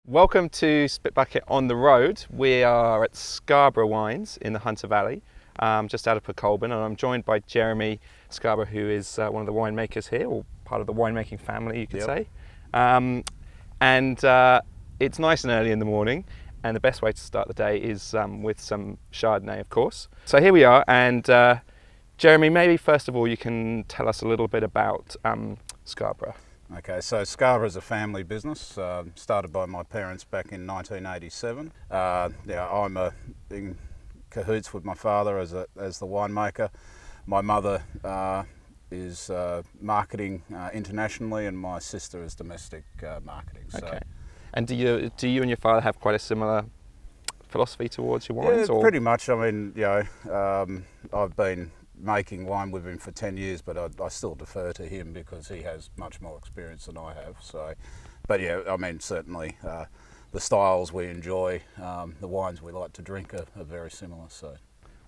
Welcome to Spit Bucket on the road. We are at Scarborough Wines in the Hunter Valley, just out of Colburn, and I'm joined by Jerome Scarborough, who is one of the winemakers here, or part of the winemaking family, you could say. It's nice and early in the morning, and the best way to start the day is with some Chardonnay, of course. So here we are, and Jerome, maybe first of all you can tell us a little bit about Scarborough. Okay, so Scarborough is a family business, started by my parents back in 1987. I'm in cahoots with my father as the winemaker. My mother is marketing internationally, and my sister is domestic marketing. So. Okay. And do you and your father have quite a similar philosophy towards your wines? Yeah, or? Pretty much. I mean, I've been making wine with him for 10 years, but I still defer to him because he has much more experience than I have. So, but yeah, I mean, certainly the styles we enjoy, the wines we like to drink are very similar. So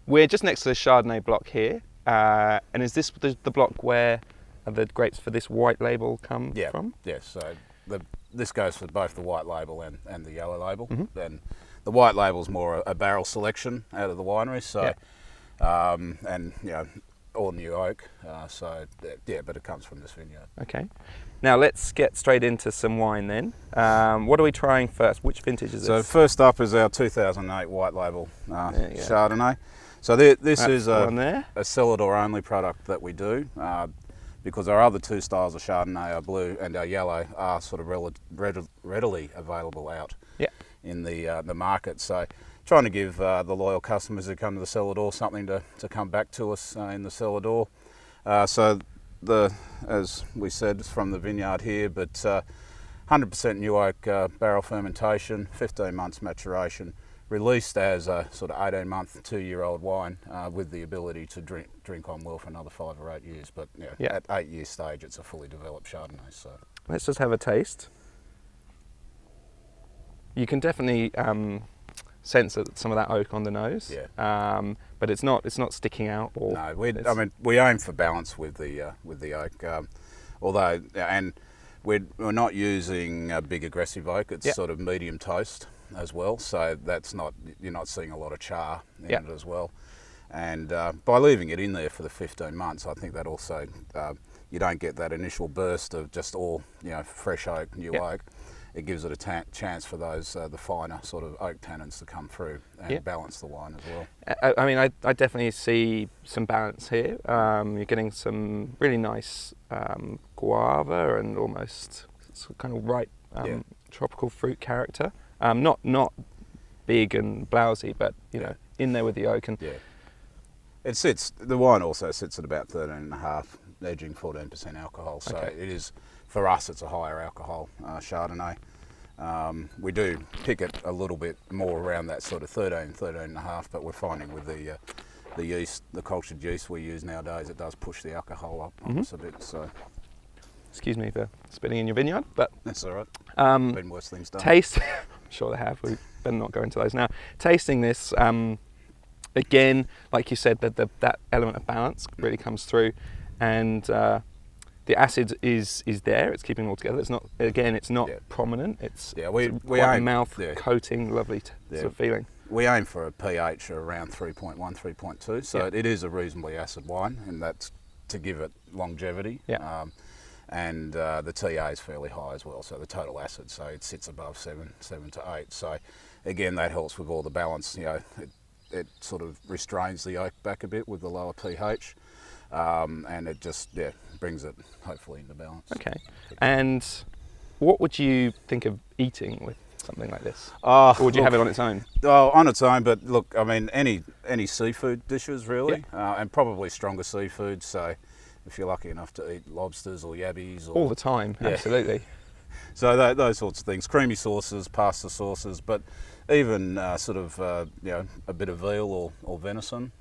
we're just next to the Chardonnay block here, and is this the block where the grapes for this white label come from? Yes. So this goes for both the white label and the yellow label. Mm-hmm. And the white label is more a barrel selection out of the winery. So. Yeah. And all new oak, but it comes from this vineyard. Okay, now let's get straight into some wine then. What are we trying first? Which vintage is this? So first up is our 2008 white label Chardonnay. So this is a cellar door only product that we do, because our other two styles of Chardonnay, our blue and our yellow, are sort of readily available out in the market. So trying to give the loyal customers who come to the cellar door something to come back to us in the cellar door. So as we said, it's from the vineyard here, but 100% new oak barrel fermentation, 15 months maturation, released as a sort of 18-month, 2-year-old wine with the ability to drink on well for another 5 or 8 years. But at 8-year stage, it's a fully developed Chardonnay. So let's just have a taste. You can definitely sense some of that oak on the nose, but it's not sticking out. Or no, we aim for balance with the oak, and we're not using a big aggressive oak. It's sort of medium toast as well, so you're not seeing a lot of char in it as well. And by leaving it in there for the 15 months, I think that also you don't get that initial burst of just all fresh oak, new oak. It gives it a chance for those the finer sort of oak tannins to come through and balance the wine as well. I mean, I definitely see some balance here. You're getting some really nice guava and almost kind of ripe tropical fruit character. Not big and blousy, but in there with the oak. And the wine also sits at about 13.5, edging 14% alcohol. So it is. For us, it's a higher alcohol Chardonnay. We do pick it a little bit more around that sort of 13.5, but we're finding with the yeast, the cultured yeast we use nowadays, it does push the alcohol up on us a bit. So, excuse me for spitting in your vineyard, but that's all right. Been worse things done. Taste, I'm sure they have. We better not go into those now. Tasting this, again, like you said, that element of balance really comes through, and the acid is there. It's keeping it all together. It's not prominent. It's we aim mouth coating, lovely sort of feeling. We aim for a pH around 3.1, 3.2. So it is a reasonably acid wine, and that's to give it longevity. And the TA is fairly high as well. So the total acid, so it sits above 7 to 8. So again, that helps with all the balance. It sort of restrains the oak back a bit with the lower pH. And it just brings it hopefully into balance. Okay. And what would you think of eating with something like this? Or would you have it on its own? Oh, on its own. But look, I mean, any seafood dishes really, and probably stronger seafood. So if you're lucky enough to eat lobsters or yabbies, all the time, absolutely. So those sorts of things, creamy sauces, pasta sauces, but even sort of a bit of veal or venison.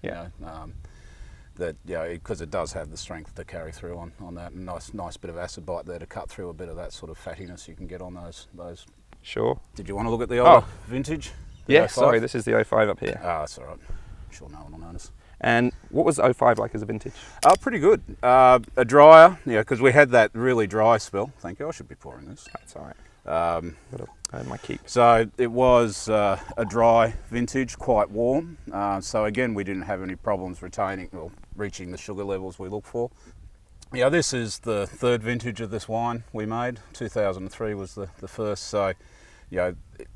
Because it does have the strength to carry through on that, and nice bit of acid bite there to cut through a bit of that sort of fattiness you can get on those. Sure. Did you want to look at the older vintage? Yes, sorry, this is the 05 up here. That's all right. I'm sure no one will notice. And what was 05 like as a vintage? Pretty good. A drier, because we had that really dry spell. Thank you. I should be pouring this. That's all right. I had my keep. So it was a dry vintage, quite warm. So again, we didn't have any problems reaching the sugar levels we look for. This is the third vintage of this wine we made. 2003 was the first. So,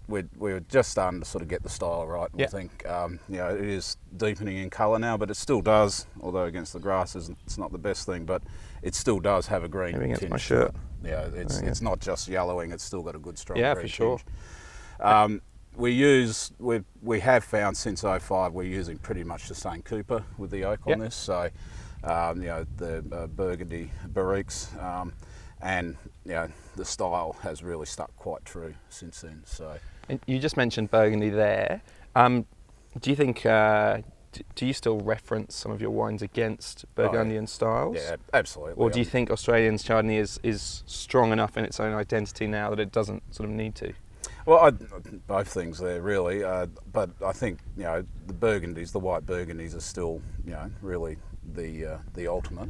we were just starting to sort of get the style right. I think, it is deepening in colour now, but it still does, although against the grass it's not the best thing, but it still does have a green tinge. Against my shirt. It's not just yellowing, it's still got a good strong green for sure. tinge. We have found since 05 we're using pretty much the same Cooper with the oak on this. So, the Burgundy Barriques, and the style has really stuck quite true since then. So, and you just mentioned Burgundy there. Do you think? Do you still reference some of your wines against Burgundian styles? Yeah, absolutely. Or do you think Australian Chardonnay is strong enough in its own identity now that it doesn't sort of need to? Well, both things there really, but I think the Burgundies, the white Burgundies, are still really the ultimate.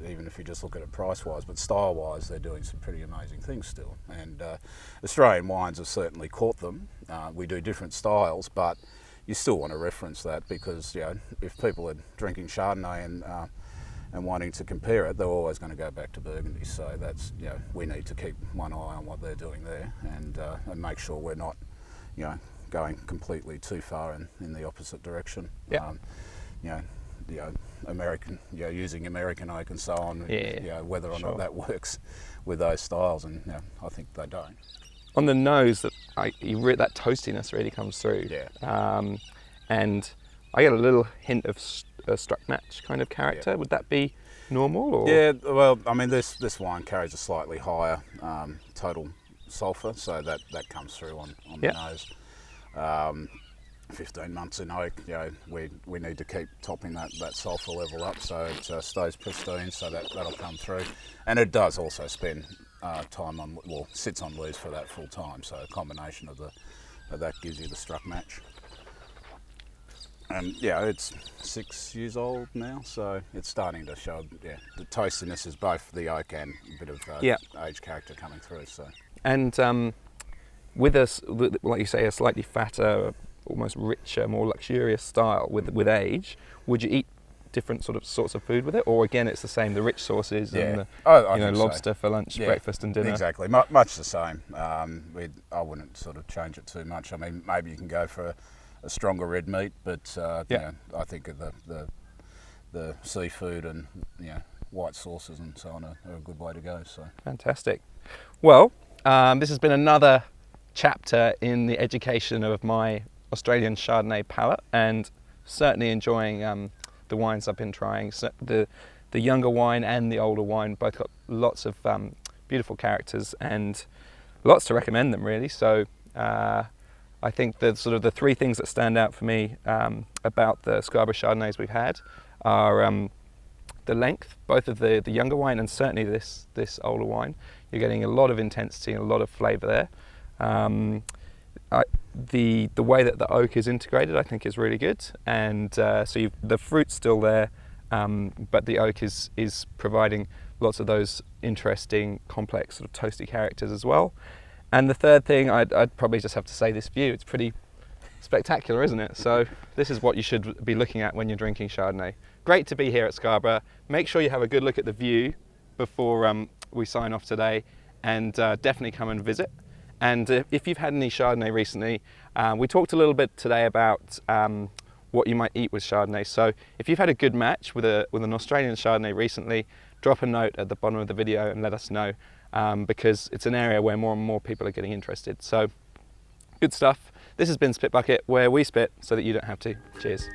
Even if you just look at it price-wise, but style-wise, they're doing some pretty amazing things still. And Australian wines have certainly caught them. We do different styles, but you still want to reference that because if people are drinking Chardonnay and wanting to compare it, they're always going to go back to Burgundy. So that's we need to keep one eye on what they're doing there and make sure we're not going completely too far in the opposite direction. American, using American oak and so on, whether or not that works with those styles, and I think they don't. On the nose, that toastiness really comes through. And I get a little hint of a struck match kind of character. Would that be normal? Or? Yeah, well, I mean, this wine carries a slightly higher total sulphur, so that comes through on the nose. 15 months in oak, we need to keep topping that sulphur level up so it stays pristine, so that'll come through. And it does also spend time sits on leaves for that full time, so a combination of that gives you the struck match. And it's 6 years old now, so it's starting to show, the toastiness is both the oak and a bit of age character coming through. So. And with like you say, a slightly fatter, almost richer, more luxurious style with age, would you eat different sorts of food with it, or again it's the same, the rich sauces and the lobster for lunch, breakfast and dinner? Exactly, much the same. I wouldn't sort of change it too much. I mean, maybe you can go for a stronger red meat, but I think the seafood and white sauces and so on are a good way to go. So fantastic. Well, this has been another chapter in the education of my Australian Chardonnay palate, and certainly enjoying the wines I've been trying. So the younger wine and the older wine both got lots of beautiful characters and lots to recommend them really. So I think the sort of the three things that stand out for me about the Scarborough Chardonnays we've had are the length, both of the younger wine and certainly this older wine. You're getting a lot of intensity and a lot of flavour there. The way that the oak is integrated, I think, is really good, and so the fruit's still there, but the oak is providing lots of those interesting, complex, sort of toasty characters as well. And the third thing, I'd probably just have to say this view. It's pretty spectacular, isn't it? So this is what you should be looking at when you're drinking Chardonnay. Great to be here at Scarborough. Make sure you have a good look at the view before we sign off today, and definitely come and visit. And if you've had any Chardonnay recently, we talked a little bit today about what you might eat with Chardonnay. So if you've had a good match with an Australian Chardonnay recently, drop a note at the bottom of the video and let us know, because it's an area where more and more people are getting interested. So good stuff. This has been Spit Bucket, where we spit so that you don't have to. Cheers.